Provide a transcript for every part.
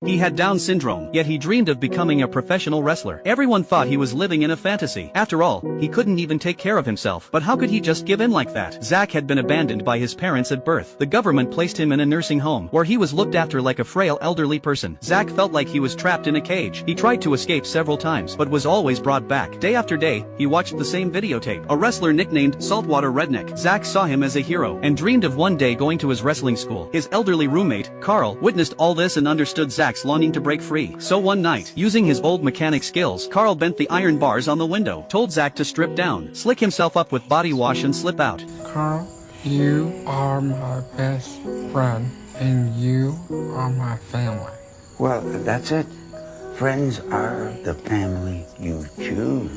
He had Down syndrome, yet he dreamed of becoming a professional wrestler. Everyone thought he was living in a fantasy. After all, he couldn't even take care of himself. But how could he just give in like that? Zach had been abandoned by his parents at birth. The government placed him in a nursing home, where he was looked after like a frail elderly person. Zach felt like he was trapped in a cage. He tried to escape several times, but was always brought back. Day after day, he watched the same videotape. A wrestler nicknamed Saltwater Redneck. Zach saw him as a hero, and dreamed of one day going to his wrestling school. His elderly roommate, Carl, witnessed all this and understood Zach's longing to break free. So one night, using his old mechanic skills, Carl bent the iron bars on the window, told Zach to strip down, slick himself up with body wash and slip out. Carl, you are my best friend, and you are my family. Well, that's it. Friends are the family you choose.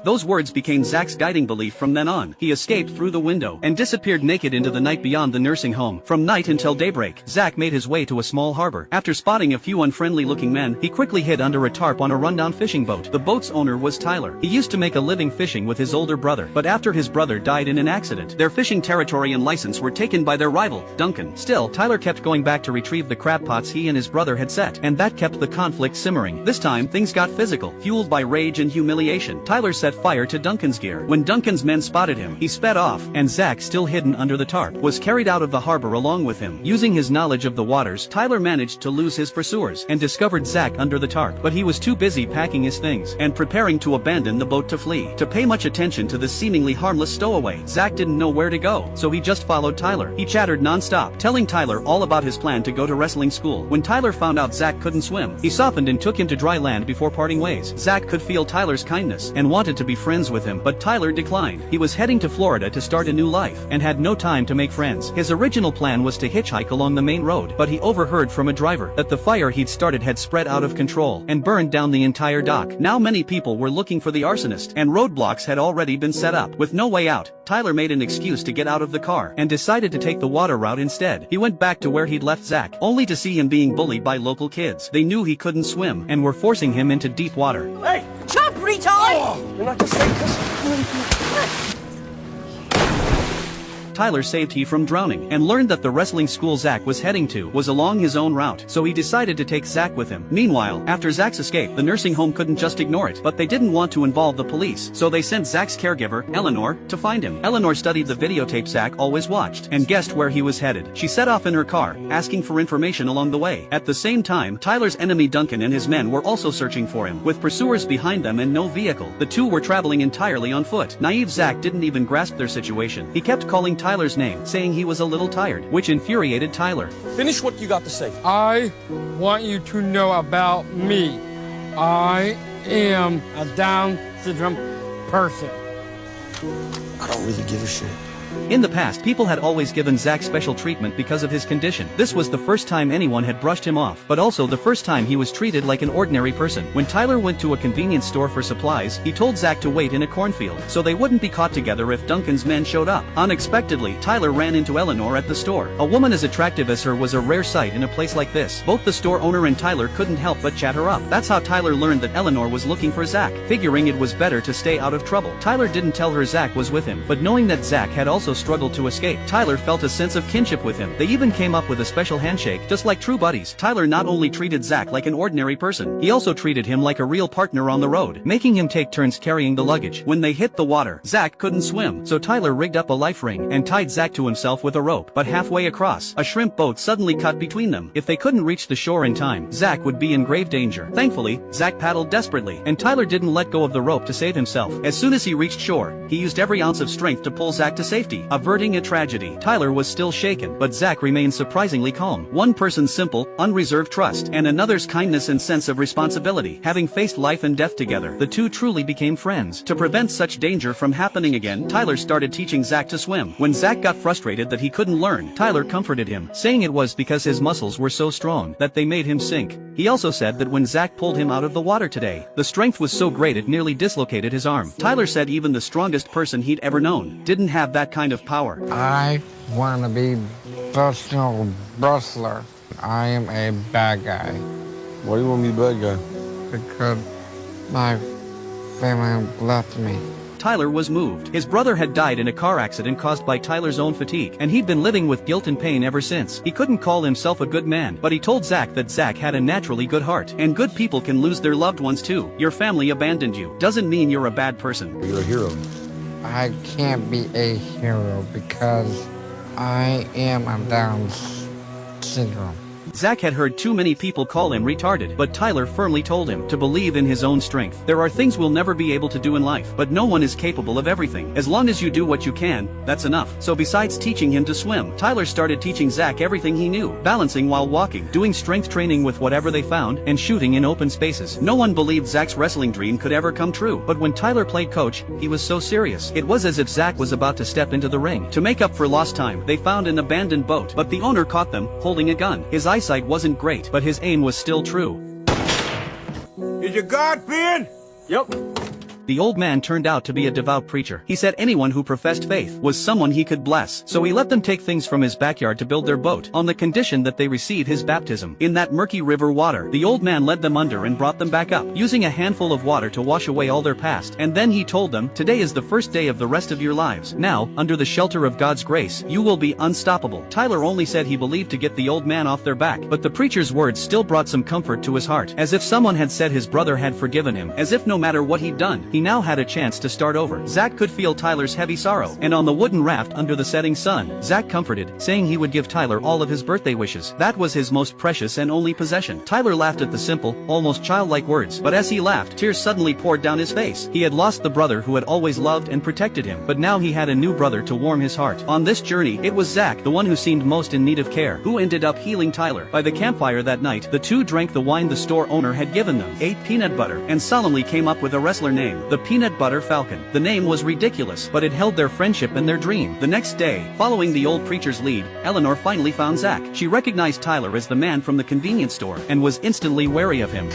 Those words became Zach's guiding belief from then on. He escaped through the window and disappeared naked into the night beyond the nursing home. From night until daybreak, Zach made his way to a small harbor. After spotting a few unfriendly-looking men, he quickly hid under a tarp on a rundown fishing boat. The boat's owner was Tyler. He used to make a living fishing with his older brother, but after his brother died in an accident, their fishing territory and license were taken by their rival, Duncan. Still, Tyler kept going back to retrieve the crab pots he and his brother had set, and that kept the conflict simmering. This time, things got physical, fueled by rage and humiliation. Tyler set fire to Duncan's gear. When Duncan's men spotted him, he sped off, and Zach, still hidden under the tarp, was carried out of the harbor along with him. Using his knowledge of the waters, Tyler managed to lose his pursuers, and discovered Zach under the tarp. But he was too busy packing his things, and preparing to abandon the boat to flee, to pay much attention to this seemingly harmless stowaway. Zach didn't know where to go, so he just followed Tyler. He chattered non-stop, telling Tyler all about his plan to go to wrestling school. When Tyler found out Zach couldn't swim, he softened and took him to dry land before parting ways. Zach could feel Tyler's kindness, and wanted to be friends with him, but Tyler declined. He was heading to Florida to start a new life, and had no time to make friends. His original plan was to hitchhike along the main road, but he overheard from a driver that the fire he'd started had spread out of control, and burned down the entire dock. Now many people were looking for the arsonist, and roadblocks had already been set up. With no way out, Tyler made an excuse to get out of the car, and decided to take the water route instead. He went back to where he'd left Zach, only to see him being bullied by local kids. They knew he couldn't swim, and were forcing him into deep water. Hey! Jump, retard! You're not just saying this. Tyler saved he from drowning, and learned that the wrestling school Zach was heading to was along his own route, so he decided to take Zach with him. Meanwhile, after Zach's escape, the nursing home couldn't just ignore it, but they didn't want to involve the police, so they sent Zach's caregiver, Eleanor, to find him. Eleanor studied the videotape Zach always watched, and guessed where he was headed. She set off in her car, asking for information along the way. At the same time, Tyler's enemy Duncan and his men were also searching for him, with pursuers behind them and no vehicle. The two were traveling entirely on foot. Naive Zach didn't even grasp their situation. He kept calling Tyler's name, saying he was a little tired, which infuriated Tyler. Finish what you got to say. I want you to know about me. I am a Down syndrome person. I don't really give a shit. In the past, people had always given Zach special treatment because of his condition. This was the first time anyone had brushed him off, but also the first time he was treated like an ordinary person. When Tyler went to a convenience store for supplies, he told Zach to wait in a cornfield, so they wouldn't be caught together if Duncan's men showed up. Unexpectedly, Tyler ran into Eleanor at the store. A woman as attractive as her was a rare sight in a place like this. Both the store owner and Tyler couldn't help but chat her up. That's how Tyler learned that Eleanor was looking for Zach, figuring it was better to stay out of trouble. Tyler didn't tell her Zach was with him, but knowing that Zach had also struggled to escape, Tyler felt a sense of kinship with him. They even came up with a special handshake, just like true buddies. Tyler not only treated Zach like an ordinary person, he also treated him like a real partner on the road, making him take turns carrying the luggage. When they hit the water, Zach couldn't swim, so Tyler rigged up a life ring, and tied Zach to himself with a rope. But halfway across, a shrimp boat suddenly cut between them. If they couldn't reach the shore in time, Zach would be in grave danger. Thankfully, Zach paddled desperately, and Tyler didn't let go of the rope to save himself. As soon as he reached shore, he used every ounce of strength to pull Zach to safety, averting a tragedy. Tyler was still shaken, but Zach remained surprisingly calm. One person's simple, unreserved trust, and another's kindness and sense of responsibility. Having faced life and death together, the two truly became friends. To prevent such danger from happening again, Tyler started teaching Zach to swim. When Zach got frustrated that he couldn't learn, Tyler comforted him, saying it was because his muscles were so strong that they made him sink. He also said that when Zach pulled him out of the water today, the strength was so great it nearly dislocated his arm. Tyler said even the strongest person he'd ever known didn't have that kind of power. I want to be professional wrestler. I am a bad guy. Why do you want me to be a bad guy? Because my family left me. Tyler was moved. His brother had died in a car accident caused by Tyler's own fatigue, and he'd been living with guilt and pain ever since. He couldn't call himself a good man, but he told Zach that Zach had a naturally good heart. And good people can lose their loved ones too. Your family abandoned you doesn't mean you're a bad person. You're a hero. I can't be a hero because I am on Down's syndrome. Zach had heard too many people call him retarded, but Tyler firmly told him to believe in his own strength. There are things we'll never be able to do in life, but no one is capable of everything. As long as you do what you can, that's enough. So besides teaching him to swim, Tyler started teaching Zach everything he knew, balancing while walking, doing strength training with whatever they found, and shooting in open spaces. No one believed Zach's wrestling dream could ever come true, but when Tyler played coach, he was so serious. It was as if Zach was about to step into the ring. To make up for lost time, they found an abandoned boat, but the owner caught them, holding a gun. His eyesight wasn't great, but his aim was still true. Is your guard pin? Yep. The old man turned out to be a devout preacher. He said anyone who professed faith was someone he could bless. So he let them take things from his backyard to build their boat, on the condition that they receive his baptism. In that murky river water, the old man led them under and brought them back up, using a handful of water to wash away all their past. And then he told them, today is the first day of the rest of your lives. Now, under the shelter of God's grace, you will be unstoppable. Tyler only said he believed to get the old man off their back, but the preacher's words still brought some comfort to his heart, as if someone had said his brother had forgiven him, as if no matter what he'd done, he now had a chance to start over. Zach could feel Tyler's heavy sorrow, and on the wooden raft under the setting sun, Zach comforted, saying he would give Tyler all of his birthday wishes. That was his most precious and only possession. Tyler laughed at the simple, almost childlike words, but as he laughed, tears suddenly poured down his face. He had lost the brother who had always loved and protected him, but now he had a new brother to warm his heart. On this journey, it was Zach, the one who seemed most in need of care, who ended up healing Tyler. By the campfire that night, the two drank the wine the store owner had given them, ate peanut butter, and solemnly came up with a wrestler name, the Peanut Butter Falcon. The name was ridiculous, but it held their friendship and their dream. The next day, following the old preacher's lead, Eleanor finally found Zach. She recognized Tyler as the man from the convenience store, and was instantly wary of him.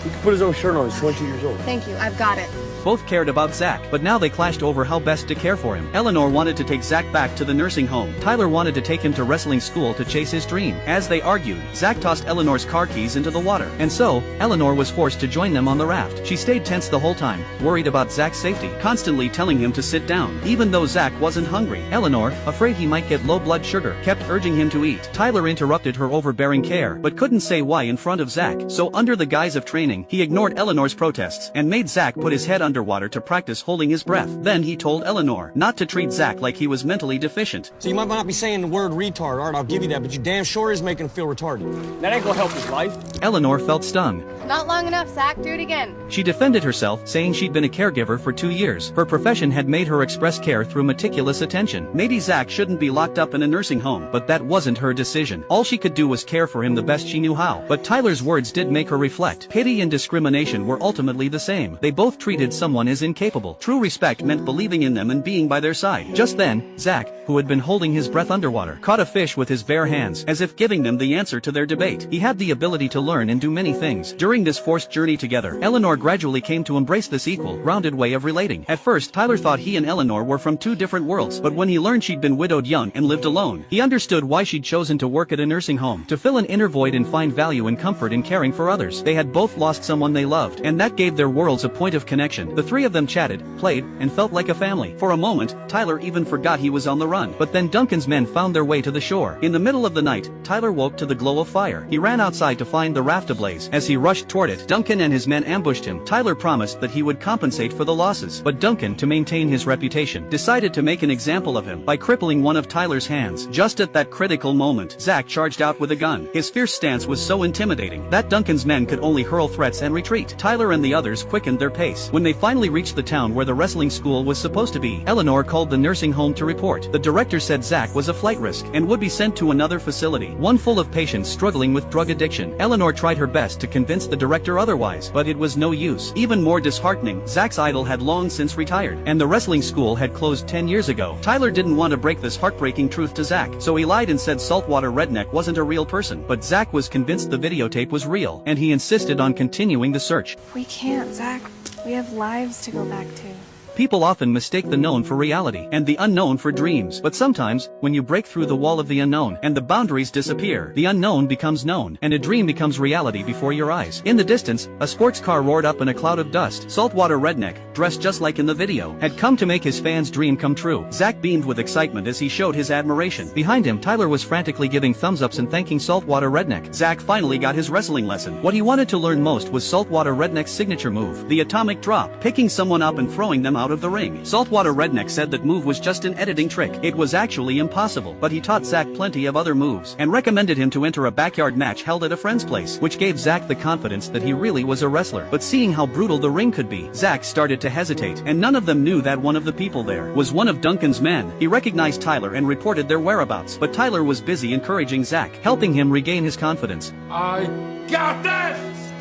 He can put his own shirt on. He's 22 years old. Thank you, I've got it. Both cared about Zach, but now they clashed over how best to care for him. Eleanor wanted to take Zach back to the nursing home. Tyler wanted to take him to wrestling school to chase his dream. As they argued, Zach tossed Eleanor's car keys into the water, and so, Eleanor was forced to join them on the raft. She stayed tense the whole time, worried about Zach's safety, constantly telling him to sit down. Even though Zach wasn't hungry, Eleanor, afraid he might get low blood sugar, kept urging him to eat. Tyler interrupted her overbearing care, but couldn't say why in front of Zach, so under the guise of training, he ignored Eleanor's protests, and made Zach put his head underwater to practice holding his breath. Then he told Eleanor not to treat Zach like he was mentally deficient. So you might not be saying the word retard, alright, I'll give you that, but you damn sure is making him feel retarded. That ain't gonna help his life. Eleanor felt stung. Not long enough, Zach, do it again. She defended herself, saying she'd been a caregiver for 2 years. Her profession had made her express care through meticulous attention. Maybe Zach shouldn't be locked up in a nursing home, but that wasn't her decision. All she could do was care for him the best she knew how. But Tyler's words did make her reflect. Pity and discrimination were ultimately the same. They both treated someone as incapable. True respect meant believing in them and being by their side. Just then, Zach, who had been holding his breath underwater, caught a fish with his bare hands, as if giving them the answer to their debate. He had the ability to learn and do many things. During this forced journey together, Eleanor gradually came to embrace this equal, rounded way of relating. At first, Tyler thought he and Eleanor were from two different worlds, but when he learned she'd been widowed young and lived alone, he understood why she'd chosen to work at a nursing home, to fill an inner void and find value and comfort in caring for others. They had both lost someone they loved, and that gave their worlds a point of connection. The three of them chatted, played, and felt like a family. For a moment, Tyler even forgot he was on the run. But then Duncan's men found their way to the shore. In the middle of the night, Tyler woke to the glow of fire. He ran outside to find the raft ablaze. As he rushed toward it, Duncan and his men ambushed him. Tyler promised that he would compensate for the losses. But Duncan, to maintain his reputation, decided to make an example of him by crippling one of Tyler's hands. Just at that critical moment, Zach charged out with a gun. His fierce stance was so intimidating that Duncan's men could only hurl threats and retreat. Tyler and the others quickened their pace. When they finally reached the town where the wrestling school was supposed to be, Eleanor called the nursing home to report. The director said Zach was a flight risk and would be sent to another facility, one full of patients struggling with drug addiction. Eleanor tried her best to convince the director otherwise, but it was no use. Even more disheartening, Zach's idol had long since retired, and the wrestling school had closed 10 years ago. Tyler didn't want to break this heartbreaking truth to Zach, so he lied and said Saltwater Redneck wasn't a real person. But Zach was convinced the videotape was real, and he insisted on continuing the search. We can't, Zach. We have lives to go back to. People often mistake the known for reality and the unknown for dreams. But sometimes, when you break through the wall of the unknown and the boundaries disappear, the unknown becomes known and a dream becomes reality before your eyes. In the distance, a sports car roared up in a cloud of dust. Saltwater Redneck, dressed just like in the video, had come to make his fans' dream come true. Zach beamed with excitement as he showed his admiration. Behind him, Tyler was frantically giving thumbs-ups and thanking Saltwater Redneck. Zach finally got his wrestling lesson. What he wanted to learn most was Saltwater Redneck's signature move, the atomic drop, picking someone up and throwing them out of the ring. Saltwater Redneck said that move was just an editing trick. It was actually impossible, but he taught Zach plenty of other moves and recommended him to enter a backyard match held at a friend's place, which gave Zach the confidence that he really was a wrestler. But seeing how brutal the ring could be, Zach started to hesitate, and none of them knew that one of the people there was one of Duncan's men. He recognized Tyler and reported their whereabouts, but Tyler was busy encouraging Zach, helping him regain his confidence. I got this!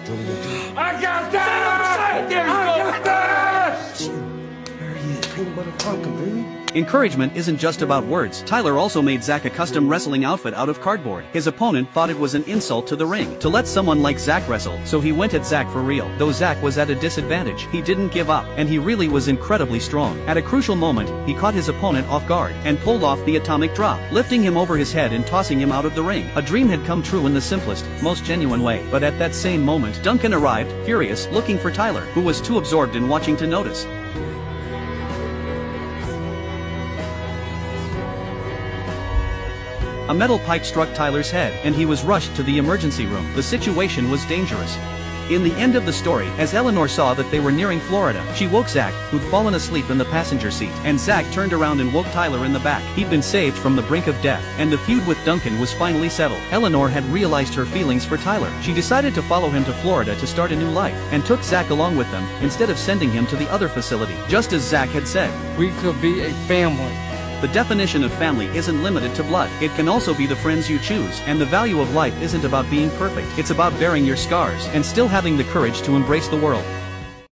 I got this! I got this! Peanut butter Falcon, baby. Encouragement isn't just about words. Tyler also made Zach a custom wrestling outfit out of cardboard. His opponent thought it was an insult to the ring to let someone like Zach wrestle, so he went at Zach for real. Though Zach was at a disadvantage, he didn't give up, and he really was incredibly strong. At a crucial moment, he caught his opponent off guard and pulled off the atomic drop, lifting him over his head and tossing him out of the ring. A dream had come true in the simplest, most genuine way. But at that same moment, Duncan arrived, furious, looking for Tyler, who was too absorbed in watching to notice. A metal pipe struck Tyler's head, and he was rushed to the emergency room. The situation was dangerous. In the end of the story, as Eleanor saw that they were nearing Florida, she woke Zach, who'd fallen asleep in the passenger seat, and Zach turned around and woke Tyler in the back. He'd been saved from the brink of death, and the feud with Duncan was finally settled. Eleanor had realized her feelings for Tyler. She decided to follow him to Florida to start a new life, and took Zach along with them, instead of sending him to the other facility, just as Zach had said. We could be a family. The definition of family isn't limited to blood. It can also be the friends you choose, and the value of life isn't about being perfect. It's about bearing your scars and still having the courage to embrace the world.